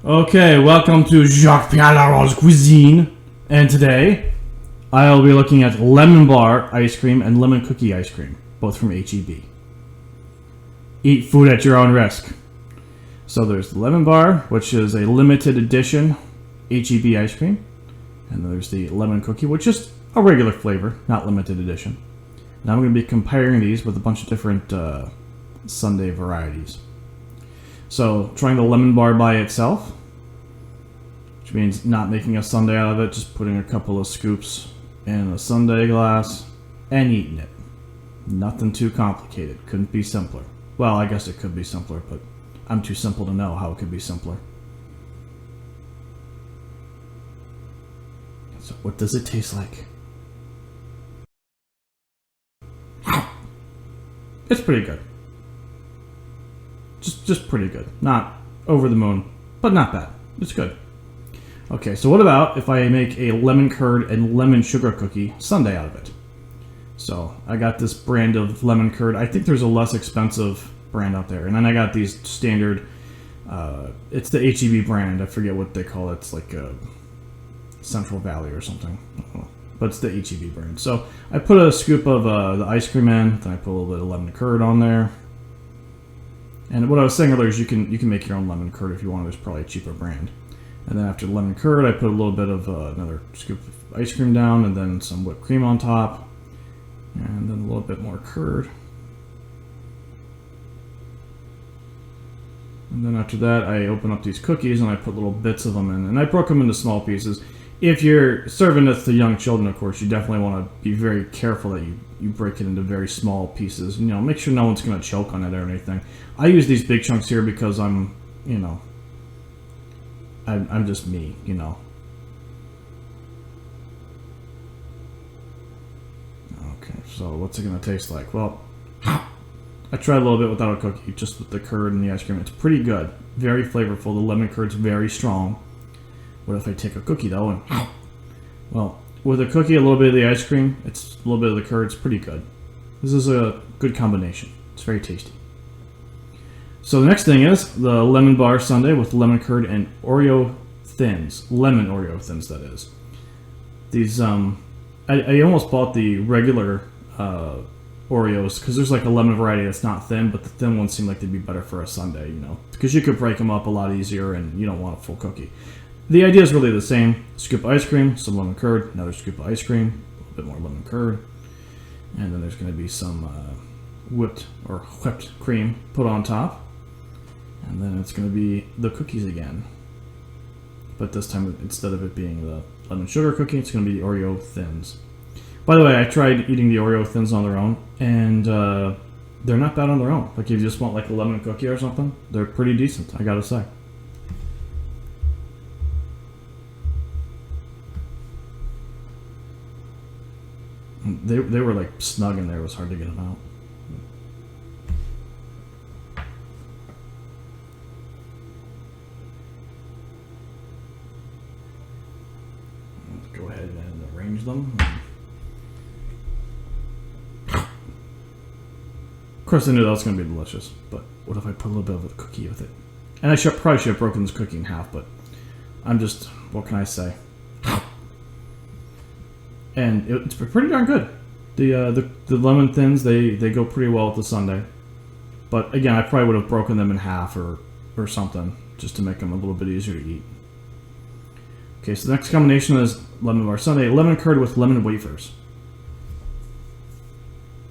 Okay, welcome to Jacques Pierre's Cuisine, and today I'll be looking at lemon bar ice cream and lemon cookie ice cream, both from HEB. Eat food at your own risk. So there's the lemon bar, which is a limited edition HEB ice cream, and there's the lemon cookie, which is a regular flavor, not limited edition. Now I'm going to be comparing these with a bunch of different sundae varieties. So trying the lemon bar by itself, which means not making a sundae out of it, just putting a couple of scoops in a sundae glass and eating it. Nothing too complicated. Couldn't be simpler. Well, I guess it could be simpler, but I'm too simple to know how it could be simpler. So what does it taste like? It's pretty good. Just pretty good. Not over the moon, but not bad. It's good. Okay, so what about if I make a lemon curd and lemon sugar cookie sundae out of it? So I got this brand of lemon curd. I think there's a less expensive brand out there. And then I got these standard, it's the HEB brand. I forget what they call it. It's like a Central Valley or something. I don't know. But it's the HEB brand. So I put a scoop of the ice cream in. Then I put a little bit of lemon curd on there. And what I was saying earlier is you can make your own lemon curd if you want. There's probably a cheaper brand. And then after the lemon curd, I put a little bit of another scoop of ice cream down, and then some whipped cream on top, and then a little bit more curd. And then after that, I open up these cookies and I put little bits of them in, and I broke them into small pieces. If you're serving this to young children, of course, you definitely want to be very careful that you break it into very small pieces. You know, make sure no one's going to choke on it or anything. I use these big chunks here because I'm just me, you know. Okay, so what's it going to taste like? Well, I tried a little bit without a cookie, just with the curd and the ice cream. It's pretty good. Very flavorful. The lemon curd's very strong. What if I take a cookie, though, and... Well, with a cookie, a little bit of the ice cream, it's a little bit of the curd. It's pretty good. This is a good combination. It's very tasty. So the next thing is the lemon bar sundae with lemon curd and Oreo thins. Lemon Oreo thins, that is. These, I almost bought the regular Oreos, because there's like a lemon variety that's not thin, but the thin ones seem like they'd be better for a sundae, you know. Because you could break them up a lot easier, and you don't want a full cookie. The idea is really the same. Scoop of ice cream, some lemon curd, another scoop of ice cream, a little bit more lemon curd, and then there's going to be some whipped cream put on top. And then it's going to be the cookies again. But this time, instead of it being the lemon sugar cookie, it's going to be the Oreo thins. By the way, I tried eating the Oreo thins on their own, and they're not bad on their own. Like, if you just want like a lemon cookie or something, they're pretty decent, I gotta say. They were like snug in there. It was hard to get them out. Let's go ahead and arrange them. Of course, I knew that was going to be delicious, but what if I put a little bit of a cookie with it? And I probably should have broken this cookie in half, but I'm just, what can I say? And it's pretty darn good. The lemon thins, they go pretty well with the sundae. But again, I probably would have broken them in half or something, just to make them a little bit easier to eat. Okay, so the next combination is lemon bar sundae, lemon curd with lemon wafers.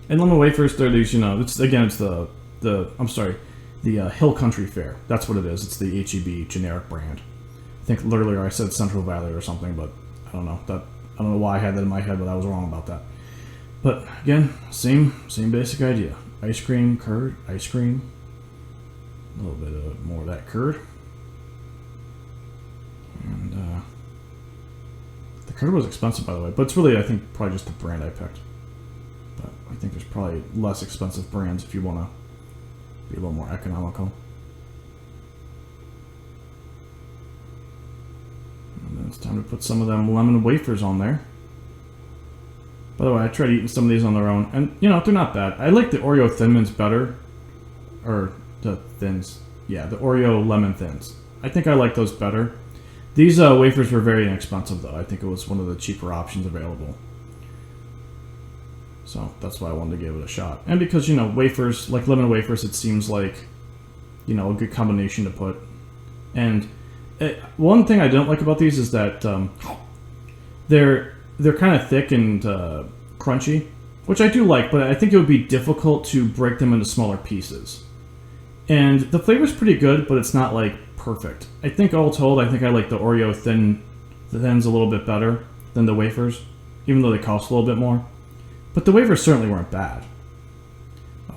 And lemon wafers, they're these, you know, it's the Hill Country Fare. That's what it is. It's the HEB generic brand. I think earlier I said Central Valley or something, but I don't know. I don't know why I had that in my head, but I was wrong about that. But again, same basic idea. Ice cream, curd, ice cream. A little bit more of that curd. And the curd was expensive, by the way, but it's really, I think, probably just the brand I picked. But I think there's probably less expensive brands if you want to be a little more economical. And then it's time to put some of them lemon wafers on there. By the way, I tried eating some of these on their own, and, you know, they're not bad. I like the Oreo Thin Mints better. Or the thins. Yeah, the Oreo lemon thins. I think I like those better. These wafers were very inexpensive, though. I think it was one of the cheaper options available. So that's why I wanted to give it a shot. And because, you know, wafers, like lemon wafers, it seems like, you know, a good combination to put. And one thing I don't like about these is that they're kind of thick and crunchy, which I do like, but I think it would be difficult to break them into smaller pieces. And the flavor's pretty good, but it's not, like, perfect. I think all told, I think I like the Oreo thins a little bit better than the wafers, even though they cost a little bit more. But the wafers certainly weren't bad.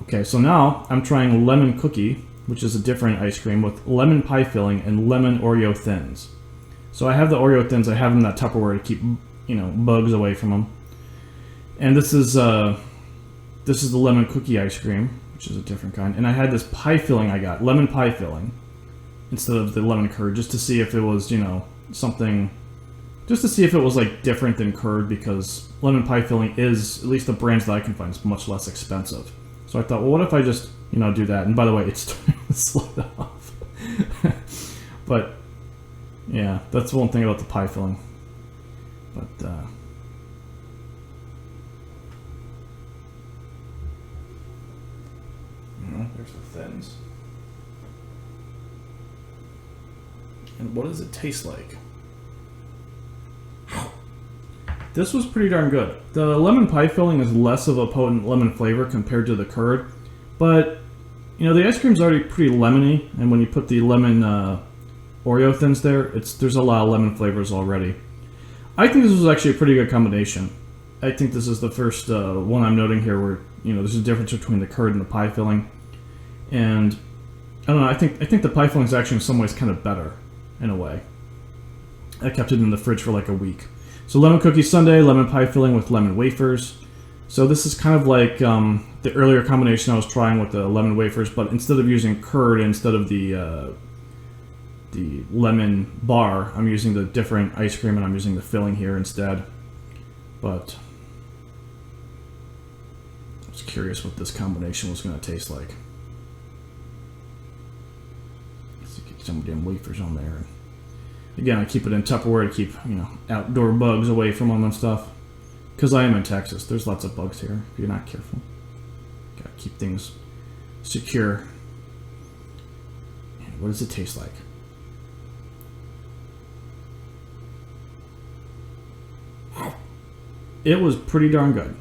Okay, so now I'm trying lemon cookie, which is a different ice cream with lemon pie filling and lemon Oreo thins. So I have the Oreo thins, I have them in that Tupperware to keep, you know, bugs away from them. And this is the lemon cookie ice cream, which is a different kind. And I had this pie filling I got, lemon pie filling, instead of the lemon curd, just to see if it was, you know, something, just to see if it was, like, different than curd, because lemon pie filling is, at least the brands that I can find, is much less expensive. So I thought, well, what if I just, you know, do that? And by the way, it's starting to slide off. But, yeah, that's one thing about the pie filling. But, you know, there's the thins. And what does it taste like? This was pretty darn good. The lemon pie filling is less of a potent lemon flavor compared to the curd, but, you know, the ice cream's already pretty lemony, and when you put the lemon Oreo thins there, there's a lot of lemon flavors already. I think this was actually a pretty good combination. I think this is the first one I'm noting here where, you know, there's a difference between the curd and the pie filling, and I don't know. I think the pie filling is actually in some ways kind of better, in a way. I kept it in the fridge for like a week. So lemon cookie sundae, lemon pie filling with lemon wafers. So this is kind of like the earlier combination I was trying with the lemon wafers, but instead of using curd, instead of the lemon bar, I'm using the different ice cream and I'm using the filling here instead. But I was curious what this combination was going to taste like. Let's get some damn wafers on there. Again, I keep it in Tupperware to keep, you know, outdoor bugs away from them and stuff. Because I am in Texas. There's lots of bugs here if you're not careful. Gotta keep things secure. And what does it taste like? It was pretty darn good.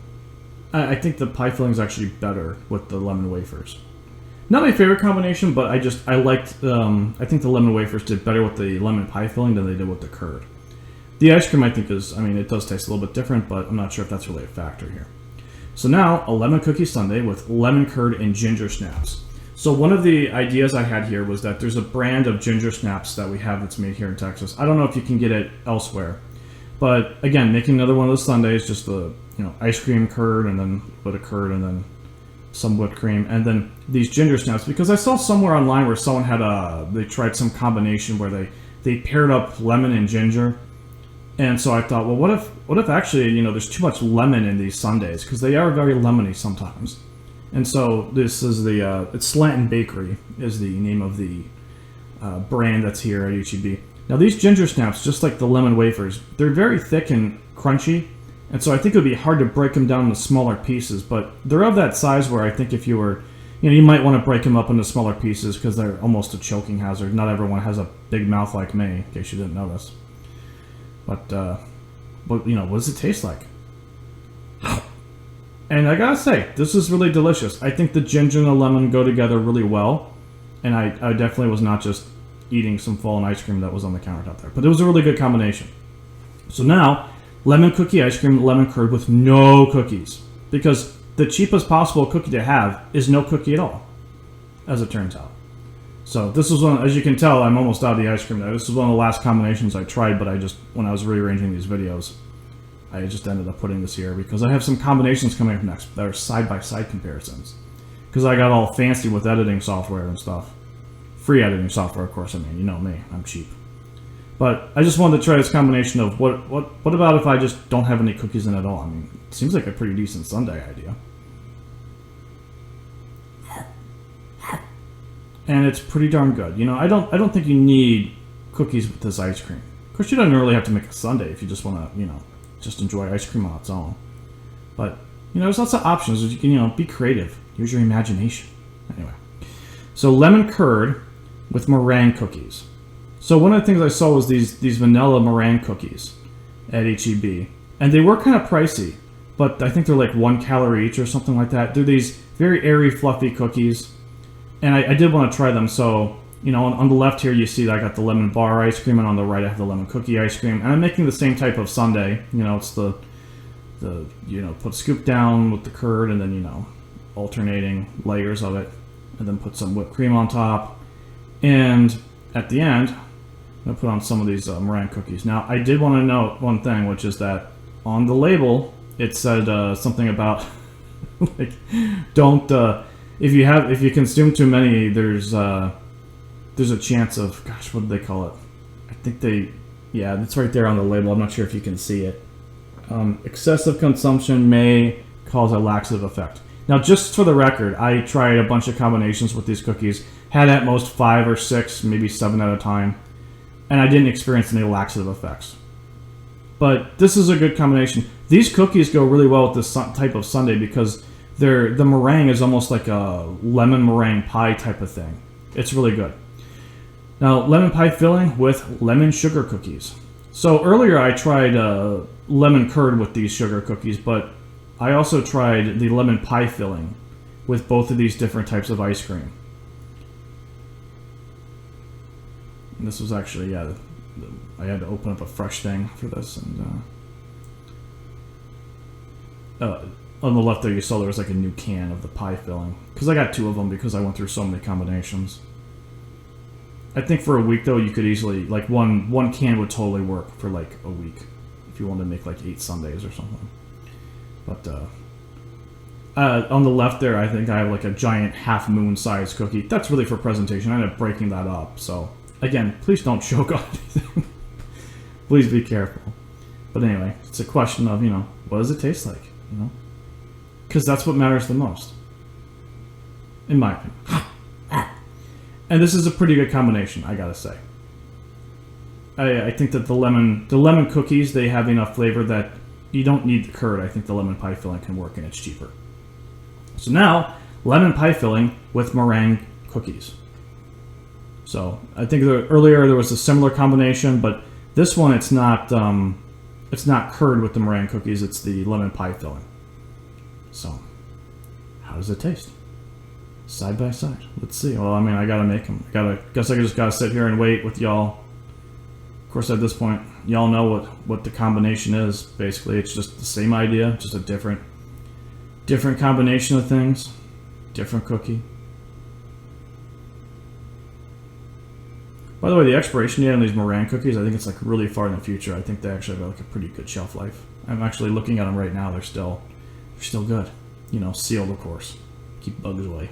I think the pie filling is actually better with the lemon wafers. Not my favorite combination, but I liked, I think the lemon wafers did better with the lemon pie filling than they did with the curd. The ice cream, I think, it does taste a little bit different, but I'm not sure if that's really a factor here. So now, a lemon cookie sundae with lemon curd and ginger snaps. So one of the ideas I had here was that there's a brand of ginger snaps that we have that's made here in Texas. I don't know if you can get it elsewhere. But again, making another one of those sundaes, just the, you know, ice cream curd and then a bit of curd and then some whipped cream, and then these ginger snaps, because I saw somewhere online where someone had they tried some combination where they paired up lemon and ginger, and so I thought, well, what if actually, you know, there's too much lemon in these sundaes, because they are very lemony sometimes. And so this is it's Slanton Bakery is the name of the brand that's here at HEB. Now these ginger snaps, just like the lemon wafers, they're very thick and crunchy. And so I think it would be hard to break them down into smaller pieces, but they're of that size where I think if you were, you know, you might want to break them up into smaller pieces because they're almost a choking hazard. Not everyone has a big mouth like me, in case you didn't notice. But you know, what does it taste like? And I gotta say, this is really delicious. I think the ginger and the lemon go together really well, and I definitely was not just eating some fallen ice cream that was on the countertop there, but it was a really good combination. So now, lemon cookie ice cream, lemon curd with no cookies. Because the cheapest possible cookie to have is no cookie at all, as it turns out. So this was one, as you can tell, I'm almost out of the ice cream now. This was one of the last combinations I tried, but when I was rearranging these videos, I just ended up putting this here because I have some combinations coming up next that are side-by-side comparisons. Because I got all fancy with editing software and stuff. Free editing software, of course, I mean, you know me, I'm cheap. But I just wanted to try this combination of what about if I just don't have any cookies in it at all? I mean, it seems like a pretty decent sundae idea. And it's pretty darn good. You know, I don't think you need cookies with this ice cream. Of course, you don't really have to make a sundae if you just want to, just enjoy ice cream on its own. But, there's lots of options. You can, be creative. Use your imagination. Anyway. So, lemon curd with meringue cookies. So, one of the things I saw was these vanilla meringue cookies at HEB. And they were kind of pricey, but I think they're like 1 calorie each or something like that. They're these very airy, fluffy cookies. And I did want to try them. So, on the left here, you see that I got the lemon bar ice cream, and on the right, I have the lemon cookie ice cream. And I'm making the same type of sundae. It's the put scoop down with the curd, and then, alternating layers of it. And then put some whipped cream on top. And at the end, I'm going to put on some of these meringue cookies. Now, I did want to note one thing, which is that on the label, it said something about like don't if you consume too many, there's a chance of, gosh, what did they call it? I think it's right there on the label. I'm not sure if you can see it. Excessive consumption may cause a laxative effect. Now, just for the record, I tried a bunch of combinations with these cookies, had at most 5 or 6, maybe 7 at a time, and I didn't experience any laxative effects. But this is a good combination. These cookies go really well with this type of sundae because the meringue is almost like a lemon meringue pie type of thing. It's really good. Now, lemon pie filling with lemon sugar cookies. So earlier I tried lemon curd with these sugar cookies, but I also tried the lemon pie filling with both of these different types of ice cream. And this was actually, I had to open up a fresh thing for this, and on the left there you saw there was like a new can of the pie filling, because I got 2 of them because I went through so many combinations. I think for a week though you could easily, like one can would totally work for like a week if you wanted to make like 8 sundaes or something. But on the left there, I think I have like a giant half moon size cookie. That's really for presentation. I ended up breaking that up, so again, please don't choke on anything. Please be careful. But anyway, it's a question of, what does it taste like? Because that's what matters the most, in my opinion. And this is a pretty good combination, I gotta say. I think that the lemon cookies, they have enough flavor that you don't need the curd. I think the lemon pie filling can work, and it's cheaper. So now, lemon pie filling with meringue cookies. So I think earlier there was a similar combination, but this one it's not curd with the meringue cookies. It's the lemon pie filling. So how does it taste? Side by side. Let's see. Well, I gotta make them. Guess I just gotta sit here and wait with y'all. Of course, at this point, y'all know what the combination is. Basically, it's just the same idea, just a different combination of things, different cookie. By the way, the expiration date on these meringue cookies, I think it's like really far in the future. I think they actually have like a pretty good shelf life. I'm actually looking at them right now. They're still good. Sealed, of course. Keep bugs away.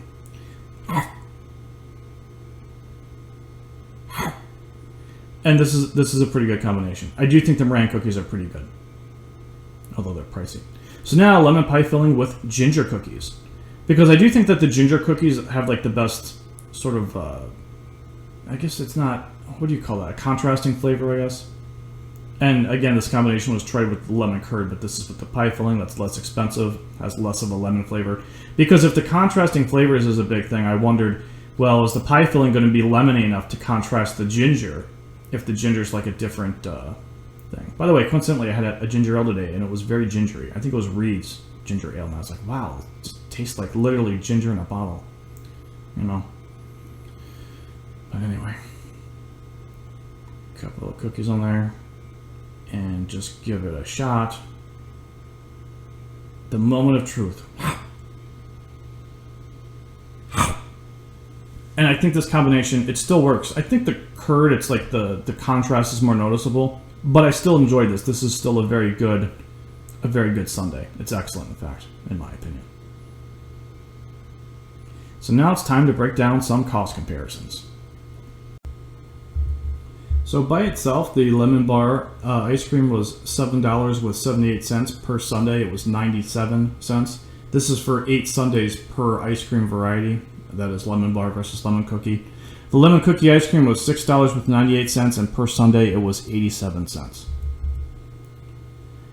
And this is a pretty good combination. I do think the meringue cookies are pretty good, although they're pricey. So now lemon pie filling with ginger cookies, because I do think that the ginger cookies have like the best sort of, I guess it's not, what do you call that? A contrasting flavor, I guess. And again, this combination was tried with lemon curd, but this is with the pie filling. That's less expensive, has less of a lemon flavor. Because if the contrasting flavors is a big thing, I wondered, well, is the pie filling going to be lemony enough to contrast the ginger, if the ginger's like a different thing? By the way, coincidentally, I had a ginger ale today, and it was very gingery. I think it was Reed's ginger ale, and I was like, wow, it just tastes like literally ginger in a bottle. But anyway, a couple of cookies on there. And just give it a shot. The moment of truth. And I think this combination, it still works. I think the curd, it's like the contrast is more noticeable, but I still enjoyed this. This is still a very good sundae. It's excellent, in fact, in my opinion. So now it's time to break down some cost comparisons. So by itself, the lemon bar ice cream was $7.78 per sundae. It was 97 cents. This is for 8 sundaes per ice cream variety. That is lemon bar versus lemon cookie. The lemon cookie ice cream was $6.98, and per sundae it was 87 cents.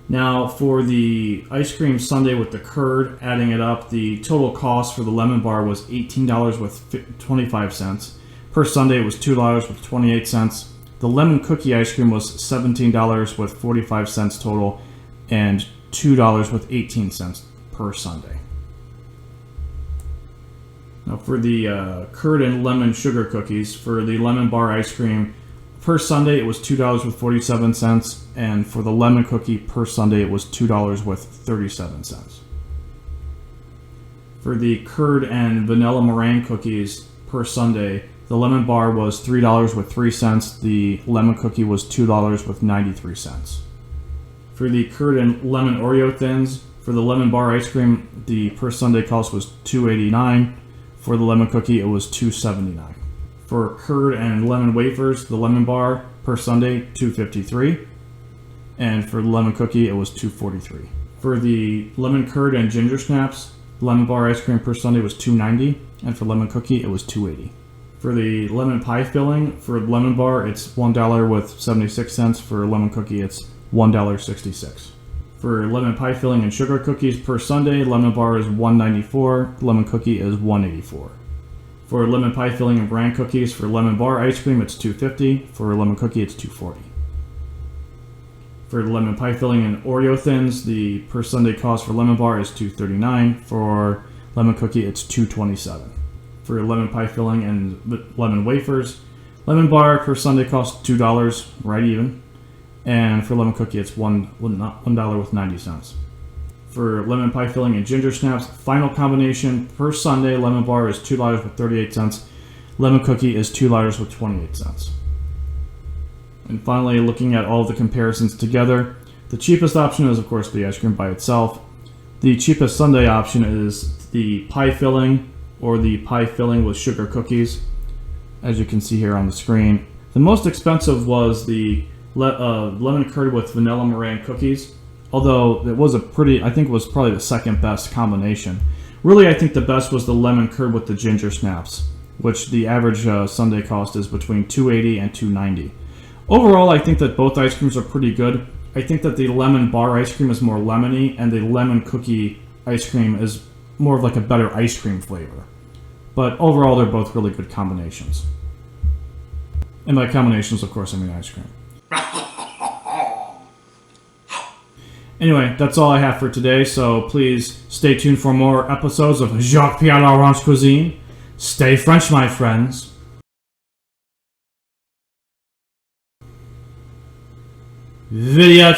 Now, for the ice cream sundae with the curd, adding it up, the total cost for the lemon bar was $18.25. Per sundae, it was $2.28. The lemon cookie ice cream was $17.45 total, and $2.18 per sundae. Now, for the curd and lemon sugar cookies, for the lemon bar ice cream, per sundae it was $2.47, and for the lemon cookie per sundae it was $2.37. For the curd and vanilla meringue cookies per sundae, the lemon bar was $3.03, the lemon cookie was $2.93. For the curd and lemon Oreo thins, for the lemon bar ice cream, the per sundae cost was $2.89. For the lemon cookie, it was $2.79. For curd and lemon wafers, the lemon bar per sundae, $2.53. And for the lemon cookie, it was $2.43. For the lemon curd and ginger snaps, lemon bar ice cream per sundae was $2.90. And for lemon cookie, it was $2.80. For the lemon pie filling, for lemon bar, it's $1.76. For lemon cookie, it's $1.66. For lemon pie filling and sugar cookies per sundae, lemon bar is $1.94. Lemon cookie is $1.84. For lemon pie filling and bran cookies, for lemon bar ice cream, it's $2.50. For lemon cookie, it's $2.40. For lemon pie filling and Oreo thins, the per sundae cost for lemon bar is $2.39. For lemon cookie, it's $2.27. For lemon pie filling and lemon wafers, lemon bar per sundae costs $2, right even. And for lemon cookie, it's $1.90. For lemon pie filling and ginger snaps, final combination per sundae, lemon bar is $2.38. Lemon cookie is $2.28. And finally, looking at all of the comparisons together, the cheapest option is, of course, the ice cream by itself. The cheapest sundae option is the pie filling or the pie filling with sugar cookies, as you can see here on the screen. The most expensive was the lemon curd with vanilla meringue cookies, although it was I think it was probably the second best combination. Really, I think the best was the lemon curd with the ginger snaps, which the average sundae cost is between $2.80 and $2.90. Overall, I think that both ice creams are pretty good. I think that the lemon bar ice cream is more lemony, and the lemon cookie ice cream is more of like a better ice cream flavor. But overall, they're both really good combinations. And by combinations, of course, I mean ice cream. Anyway, that's all I have for today, so please stay tuned for more episodes of Jacques Pierre Orange Cuisine. Stay French, my friends. Viva